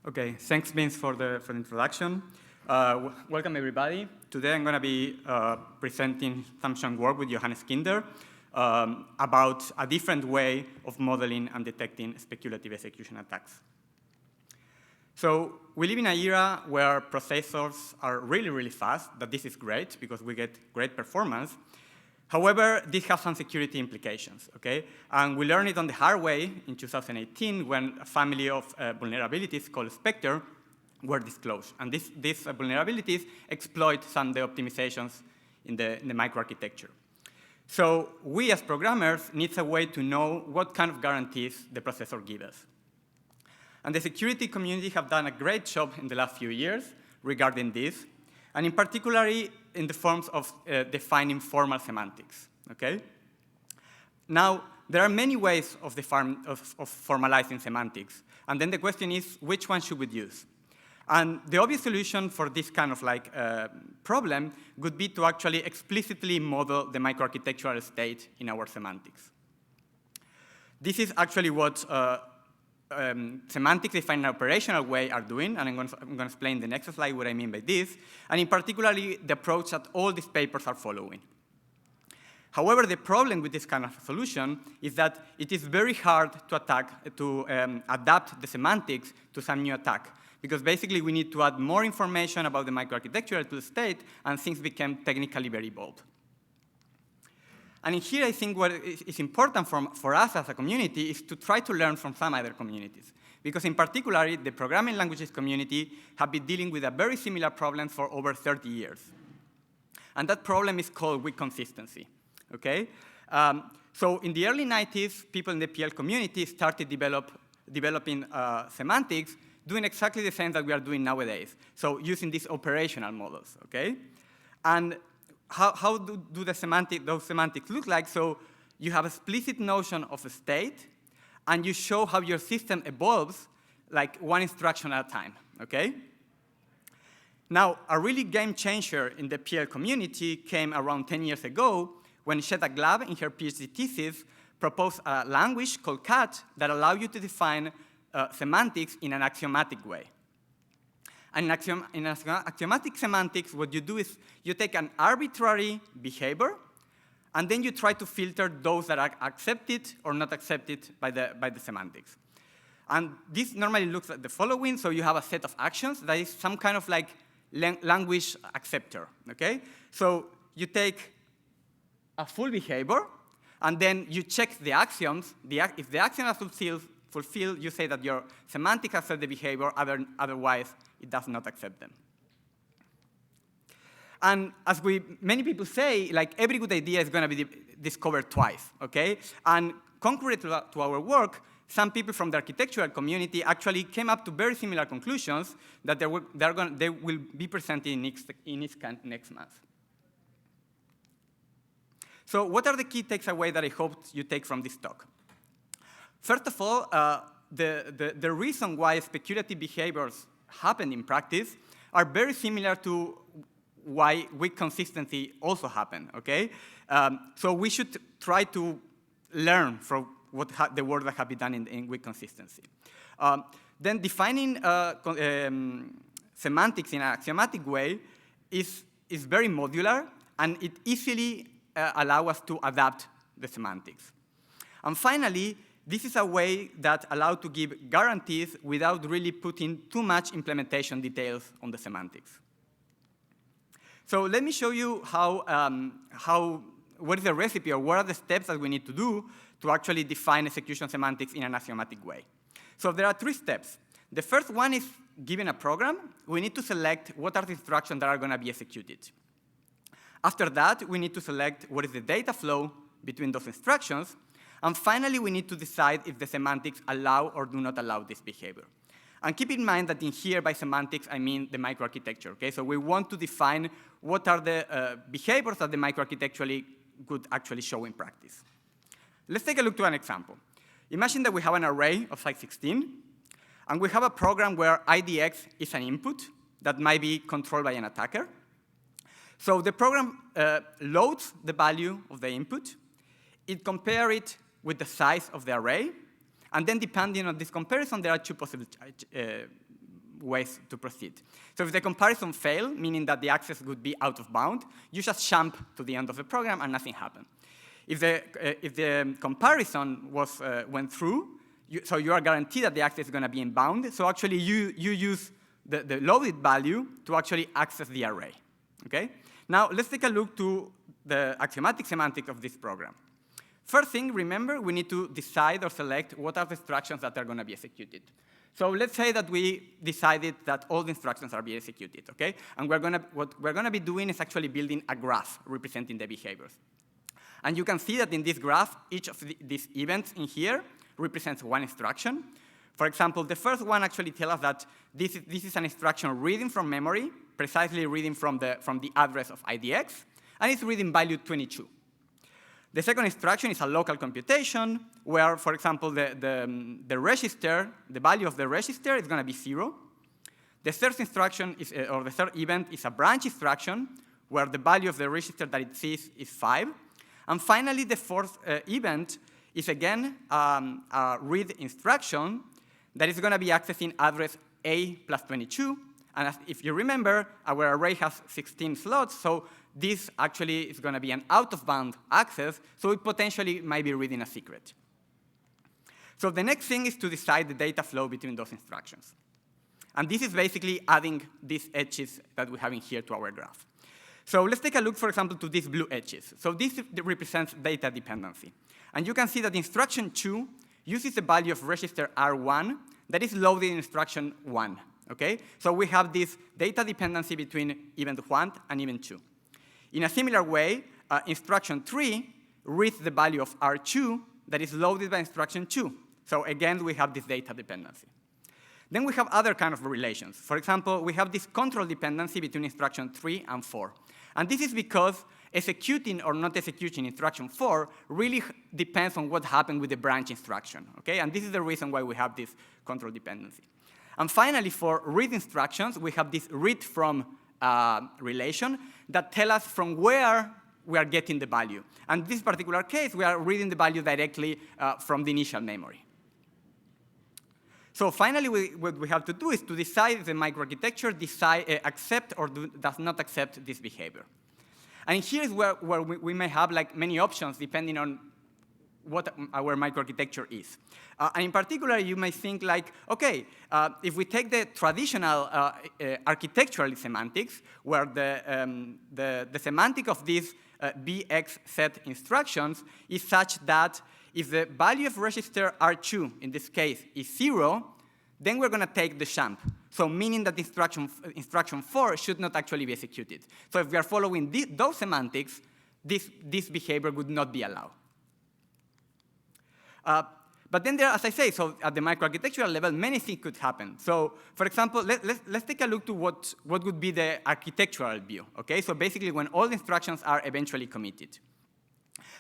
Okay, thanks, Vince, for the introduction. Welcome, everybody. Today, I'm going to be presenting some work with Johannes about a different way of modeling and detecting speculative execution attacks. So we live in an era where processors are really, really fast. That this is great because we get great performance. However, this has some security implications, okay? And we learned it on the hard way in 2018 when a family of vulnerabilities called Spectre were disclosed. And these vulnerabilities exploit some of the optimizations in the microarchitecture. So we as programmers need a way to know what kind of guarantees the processor gives us. And the security community have done a great job in the last few years regarding this, and in particular in the forms of defining formal semantics, okay? Now, there are many ways of formalizing semantics, and then the question is, which one should we use? And the obvious solution for this kind of problem would be to actually explicitly model the microarchitectural state in our semantics. This is actually what semantics defined in an operational way are doing, and I'm going to explain in the next slide what I mean by this, and in particular the approach that all these papers are following. However, the problem with this kind of solution is that it is very hard to adapt the semantics to some new attack, because basically we need to add more information about the microarchitecture to the state, and things become technically very bold. And in here, I think what is important for us as a community is to try to learn from some other communities. Because in particular, the programming languages community have been dealing with a very similar problem for over 30 years. And that problem is called weak consistency, okay? So in the early 90s, people in the PL community started developing semantics, doing exactly the same that we are doing nowadays. So using these operational models, okay? And how do those semantics look like? So you have a explicit notion of a state, and you show how your system evolves, like one instruction at a time, okay? Now, a really game changer in the PL community came around 10 years ago when Sheta Glab, in her PhD thesis, proposed a language called CAT that allows you to define semantics in an axiomatic way. And in axiomatic semantics, what you do is you take an arbitrary behavior, and then you try to filter those that are accepted or not accepted by the semantics. And this normally looks like the following. So you have a set of actions that is some kind of language acceptor, okay? So you take a full behavior, and then you check the axioms. If the axiom is fulfilled, you say that your semantics accept the behavior, otherwise it does not accept them. And as many people say, every good idea is going to be discovered twice, okay? And concurrent to our work, some people from the architectural community actually came up to very similar conclusions that they will be presented in ISCAN next month. So what are the key takeaways that I hope you take from this talk? First of all, the reason why speculative behaviors happen in practice are very similar to why weak consistency also happen, okay? So we should try to learn from the work that has been done in weak consistency. Then defining semantics in an axiomatic way is very modular, and it easily allows us to adapt the semantics. And finally, this is a way that allows to give guarantees without really putting too much implementation details on the semantics. So let me show you what is the recipe, or what are the steps that we need to do to actually define execution semantics in an axiomatic way. So there are 3 steps. The first one is, given a program, we need to select what are the instructions that are going to be executed. After that, we need to select what is the data flow between those instructions. And finally, we need to decide if the semantics allow or do not allow this behavior. And keep in mind that in here, by semantics, I mean the microarchitecture, okay? So we want to define what are the behaviors that the microarchitecture could actually show in practice. Let's take a look to an example. Imagine that we have an array of size 16, and we have a program where IDX is an input that might be controlled by an attacker. So the program loads the value of the input. It compares it with the size of the array, and then depending on this comparison, there are 2 possible ways to proceed. So if the comparison failed, meaning that the access would be out of bound, you just jump to the end of the program and nothing happened. If the comparison went through, so you are guaranteed that the access is going to be in bound, so actually you use the loaded value to actually access the array. Okay? Now let's take a look to the axiomatic semantic of this program. First thing, remember, we need to decide or select what are the instructions that are going to be executed. So let's say that we decided that all the instructions are being executed, okay? And what we're going to be doing is actually building a graph representing the behaviors. And you can see that in this graph, each of these events in here represents one instruction. For example, the first one actually tells us that this is an instruction reading from memory, precisely reading from the address of IDX, and it's reading value 22. The second instruction is a local computation where, for example, the register, the value of the register is going to be 0. The third instruction is, or the third event is a branch instruction where the value of the register that it sees is 5. And finally, the fourth event is again a read instruction that is going to be accessing address A plus 22. And if you remember, our array has 16 slots, so this actually is going to be an out-of-bound access, so it potentially might be reading a secret. So the next thing is to decide the data flow between those instructions. And this is basically adding these edges that we have in here to our graph. So let's take a look, for example, to these blue edges. So this represents data dependency. And you can see that instruction 2 uses the value of register R1 that is loaded in instruction 1. Okay? So we have this data dependency between event 1 and event 2. In a similar way, instruction 3 reads the value of R2 that is loaded by instruction 2. So again, we have this data dependency. Then we have other kind of relations. For example, we have this control dependency between instruction 3 and 4. And this is because executing or not executing instruction 4 really depends on what happened with the branch instruction. Okay? And this is the reason why we have this control dependency. And finally, for read instructions, we have this read from relation that tell us from where we are getting the value. And in this particular case, we are reading the value directly from the initial memory. So finally, what we have to do is to decide if the microarchitecture accepts or does not accept this behavior. And here is where we may have like many options depending on what our microarchitecture is. And in particular, you may think like, OK, if we take the traditional architectural semantics, where the semantic of these BX set instructions is such that if the value of register R2, in this case, is 0, then we're going to take the jump. So meaning that instruction 4 should not actually be executed. So if we are following those semantics, this behavior would not be allowed. But then there, as I say, so at the microarchitectural level, many things could happen. So for example, let's take a look to what would be the architectural view. Okay? So basically when all the instructions are eventually committed.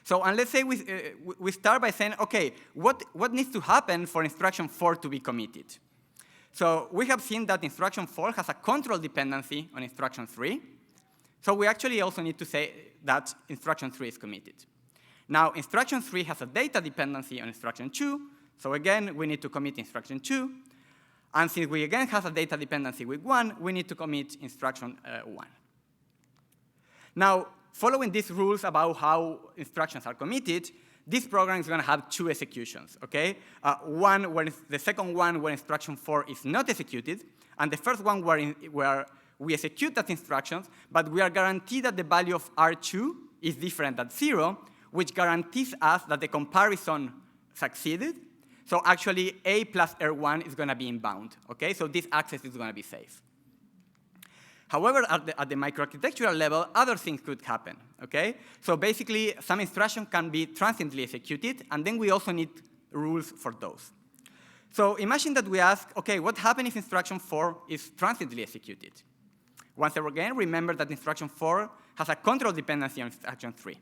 So and let's say we start by saying, OK, what needs to happen for instruction 4 to be committed? So we have seen that instruction 4 has a control dependency on instruction 3. So we actually also need to say that instruction 3 is committed. Now, instruction 3 has a data dependency on instruction 2. So again, we need to commit instruction 2. And since we again have a data dependency with 1, we need to commit instruction 1. Now, following these rules about how instructions are committed, this program is going to have 2 executions, okay? The second one where instruction 4 is not executed, and the first one where we execute that instructions, but we are guaranteed that the value of R2 is different than 0, which guarantees us that the comparison succeeded. So actually, A plus R1 is going to be in bound, okay? So this access is going to be safe. However, at the microarchitectural level, other things could happen, okay? So basically, some instruction can be transiently executed, and then we also need rules for those. So imagine that we ask, OK, what happens if instruction 4 is transiently executed? Once again, remember that instruction 4 has a control dependency on instruction 3.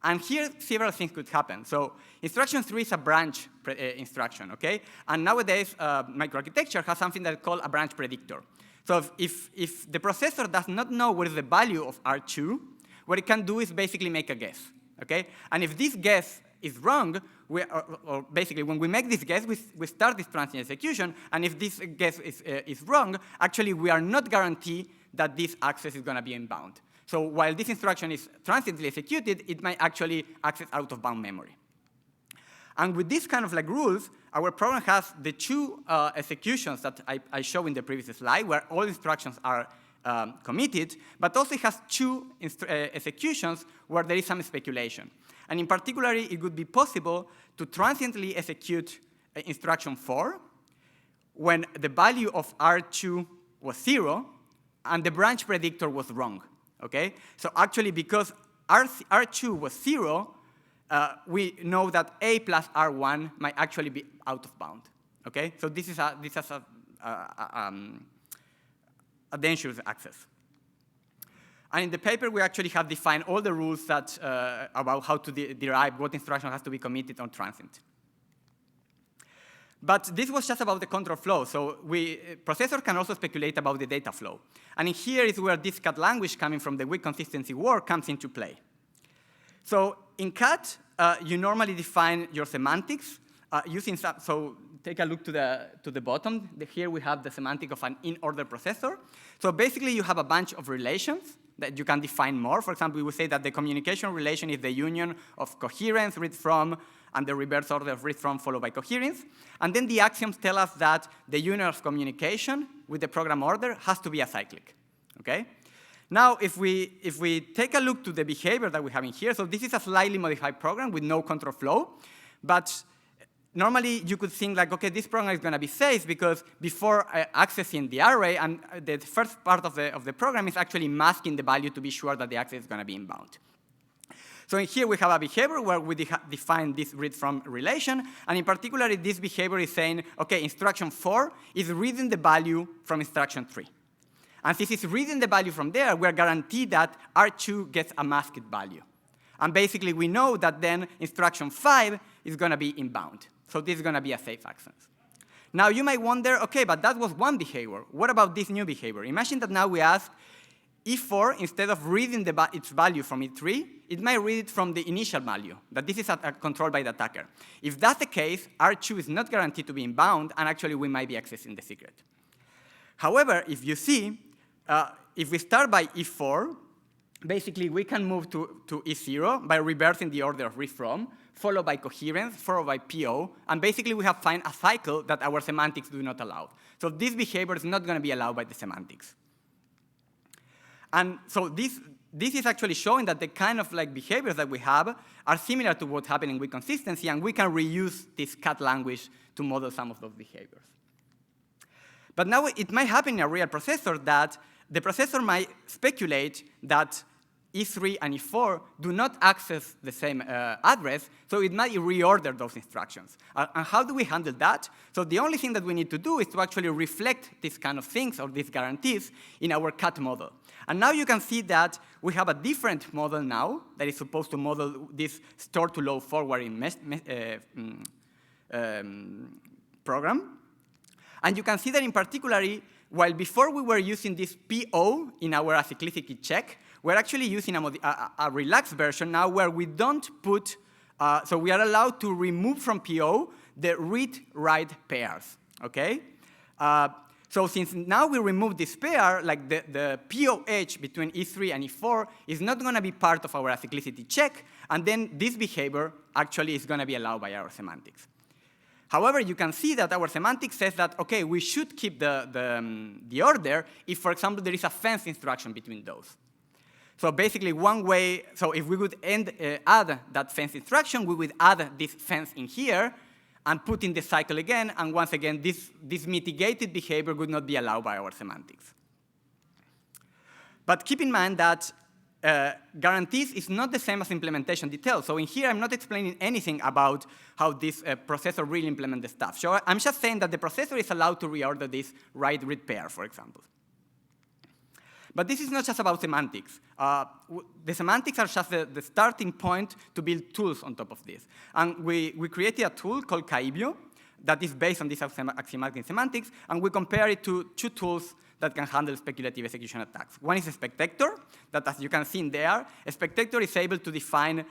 And here, several things could happen. So instruction 3 is a branch instruction, OK? And nowadays, microarchitecture has something that's called a branch predictor. So if the processor does not know what is the value of R2, what it can do is basically make a guess, okay? And if this guess is wrong, or basically when we make this guess, we start this transient execution, and if this guess is wrong, actually we are not guaranteed that this access is going to be inbound. So while this instruction is transiently executed, it might actually access out-of-bound memory. And with this kind of rules, our program has the two executions that I showed in the previous slide, where all instructions are committed, but also it has two executions where there is some speculation. And in particular, it would be possible to transiently execute instruction 4 when the value of R2 was 0 and the branch predictor was wrong. Okay? So actually, because R2 was 0, we know that A plus R1 might actually be out of bound. Okay? So this is a dangerous access. And in the paper, we actually have defined all the rules that, about how to derive what instruction has to be committed on transient. But this was just about the control flow. So processors can also speculate about the data flow. And here is where this CAT language coming from the weak consistency work comes into play. So in CAT, you normally define your semantics using some, so take a look to the bottom. Here we have the semantic of an in-order processor. So basically, you have a bunch of relations that you can define more. For example, we would say that the communication relation is the union of coherence, read from, and the reverse order of read from followed by coherence. And then the axioms tell us that the union of communication with the program order has to be acyclic. Okay? Now, if we take a look to the behavior that we have in here, so this is a slightly modified program with no control flow, but normally you could think like, okay, this program is going to be safe because before accessing the array, and the first part of the program is actually masking the value to be sure that the access is going to be inbound. So in here we have a behavior where we define this read from relation, and in particular this behavior is saying, okay, instruction 4 is reading the value from instruction 3. And since it's reading the value from there, we're guaranteed that R2 gets a masked value. And basically we know that then instruction 5 is going to be inbound. So this is going to be a safe access. Now you might wonder, okay, but that was one behavior. What about this new behavior? Imagine that now we ask E4, instead of reading its value from E3, it might read it from the initial value, that this is controlled by the attacker. If that's the case, R2 is not guaranteed to be inbound, and actually we might be accessing the secret. However, if you see, if we start by E4, basically we can move to E0 by reversing the order of read from, followed by coherence, followed by PO, and basically we have found a cycle that our semantics do not allow. So this behavior is not going to be allowed by the semantics. And so this is actually showing that the kind of behaviors that we have are similar to what's happening with consistency, and we can reuse this CAT language to model some of those behaviors. But now it might happen in a real processor that the processor might speculate that E3 and E4 do not access the same address, so it might reorder those instructions. And how do we handle that? So the only thing that we need to do is to actually reflect these kind of things or these guarantees in our CAT model. And now you can see that we have a different model now that is supposed to model this store-to-load forwarding program. And you can see that in particular, while before we were using this PO in our acyclicity check, we're actually using a relaxed version now where we don't put, so we are allowed to remove from PO the read-write pairs, okay? So since now we remove this pair, like the POH between E3 and E4 is not going to be part of our acyclicity check, and then this behavior actually is going to be allowed by our semantics. However, you can see that our semantics says that, okay, we should keep the order if, for example, there is a fence instruction between those. So basically, one way, so if we would add that fence instruction, we would add this fence in here and put in the cycle again, and once again, this mitigated behavior would not be allowed by our semantics. But keep in mind that guarantees is not the same as implementation details. So in here, I'm not explaining anything about how this processor really implements the stuff. So I'm just saying that the processor is allowed to reorder this write-read pair, for example. But this is not just about semantics. The semantics are just the starting point to build tools on top of this. And we created a tool called Kaibyo that is based on this axiomatic semantics, and we compare it to two tools that can handle speculative execution attacks. One is a Spectre, that as you can see in there, a Spectre is able to define,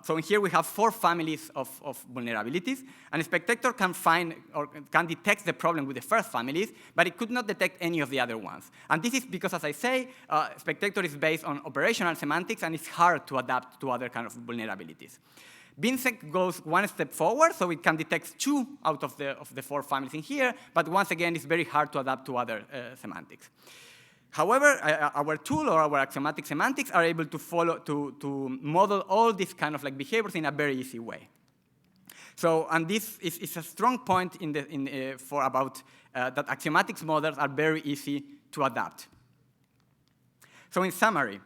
so here we have 4 families of vulnerabilities, and a Spectre can find or can detect the problem with the first families, but it could not detect any of the other ones. And this is because, as I say, Spectre is based on operational semantics, and it's hard to adapt to other kind of vulnerabilities. BinSec goes one step forward, so it can detect 2 out of the 4 families in here, but once again, it's very hard to adapt to other semantics. However, our tool or our axiomatic semantics are able to model all these kind of like behaviors in a very easy way. So, and this is a strong point for about that axiomatic models are very easy to adapt. So, in summary,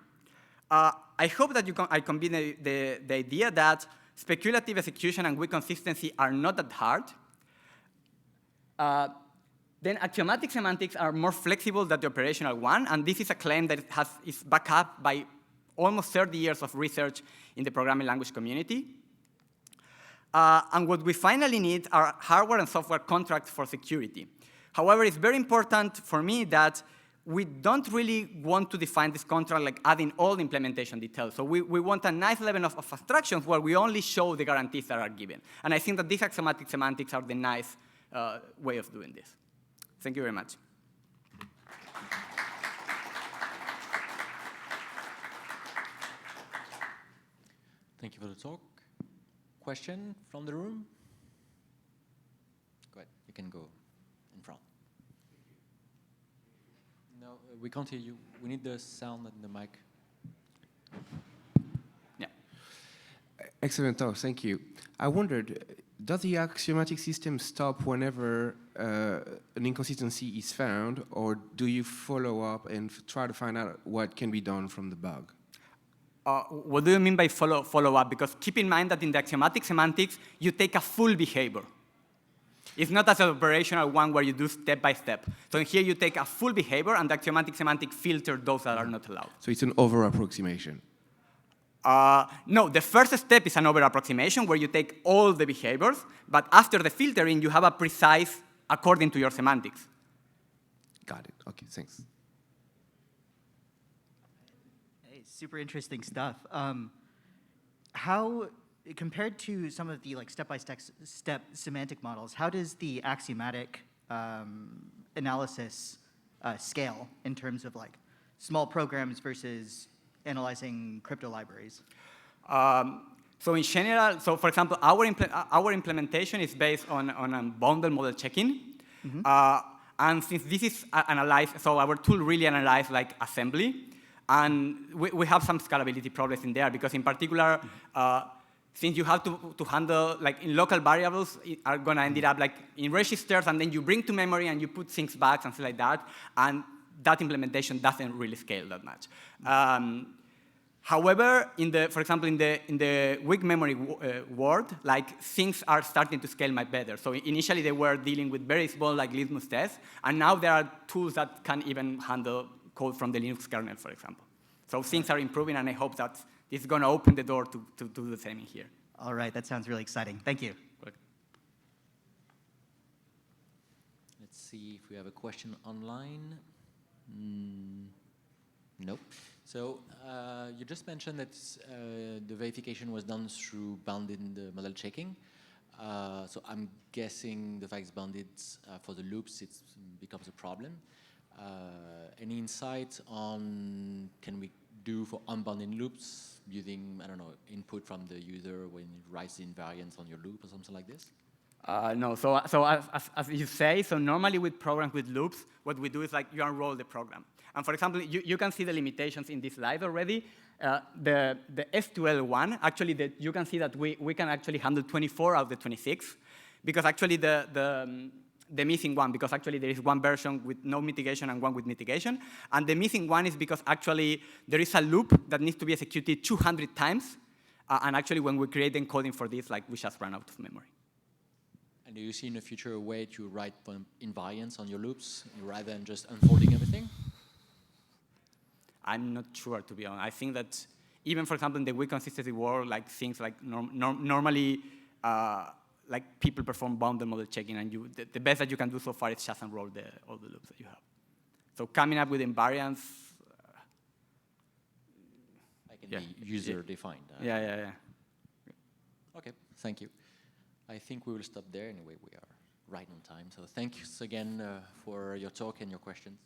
I hope that I convey the idea that speculative execution and weak consistency are not that hard. Then axiomatic semantics are more flexible than the operational one, and this is a claim that is backed up by almost 30 years of research in the programming language community. And what we finally need are hardware and software contracts for security. However, it's very important for me that we don't really want to define this contract like adding all the implementation details. So we want a nice level of abstractions where we only show the guarantees that are given. And I think that these axiomatic semantics are the nice way of doing this. Thank you very much. Thank you for the talk. Question from the room? Go ahead, you can go in front. No, we can't hear you. We need the sound and the mic. Yeah. Excellent talk, thank you. I wondered, does the axiomatic system stop whenever an inconsistency is found, or do you follow up and try to find out what can be done from the bug? What do you mean by follow up? Because keep in mind that in the axiomatic semantics, you take a full behavior. It's not as an operational one where you do step by step. So here you take a full behavior, and the axiomatic semantic filter those that are not allowed. So it's an over-approximation? No, the first step is an over-approximation where you take all the behaviors, but after the filtering, you have a precise according to your semantics. Got it. OK, thanks. Hey, super interesting stuff. How, compared to some of the like step-by-step semantic models, how does the axiomatic analysis scale in terms of like small programs versus analyzing crypto libraries? So in general, so for example, our implementation is based on a bundle model checking. Mm-hmm. And since this is analyzed, so our tool really analyzes like assembly. And we have some scalability problems in there because in particular, since you have to handle, like in local variables, are going to end up like in registers, and then you bring to memory and you put things back, something like that. And that implementation doesn't really scale that much. However, for example, in the weak memory world, like things are starting to scale much better. So initially they were dealing with very small like litmus tests, and now there are tools that can even handle code from the Linux kernel, for example. So things are improving, and I hope that this is going to open the door to do the same in here. All right, that sounds really exciting. Thank you. Good. Let's see if we have a question online. Nope. So you just mentioned that the verification was done through bounded model checking. So I'm guessing the fact it's bounded for the loops, it becomes a problem. Any insight on can we do for unbounded loops using, I don't know, input from the user when it writes invariants on your loop or something like this? No, so as you say, so normally with programs with loops, what we do is like you unroll the program. And for example, you can see the limitations in this slide already. The S2L one, actually, you can see that we can actually handle 24 out of the 26, because actually the missing one, because actually there is one version with no mitigation and one with mitigation. And the missing one is because actually there is a loop that needs to be executed 200 times. And actually when we create encoding for this, like we just ran out of memory. And do you see in the future a way to write invariants on your loops rather than just unfolding everything? I'm not sure, to be honest. I think that even, for example, in the weak consistency world, like things like normally, like people perform bounded model checking, and the best that you can do so far is just unroll all the loops that you have. So coming up with invariants. Like in the user-defined. Yeah. Okay, thank you. I think we will stop there. Anyway, we are right on time. So thanks again for your talk and your questions.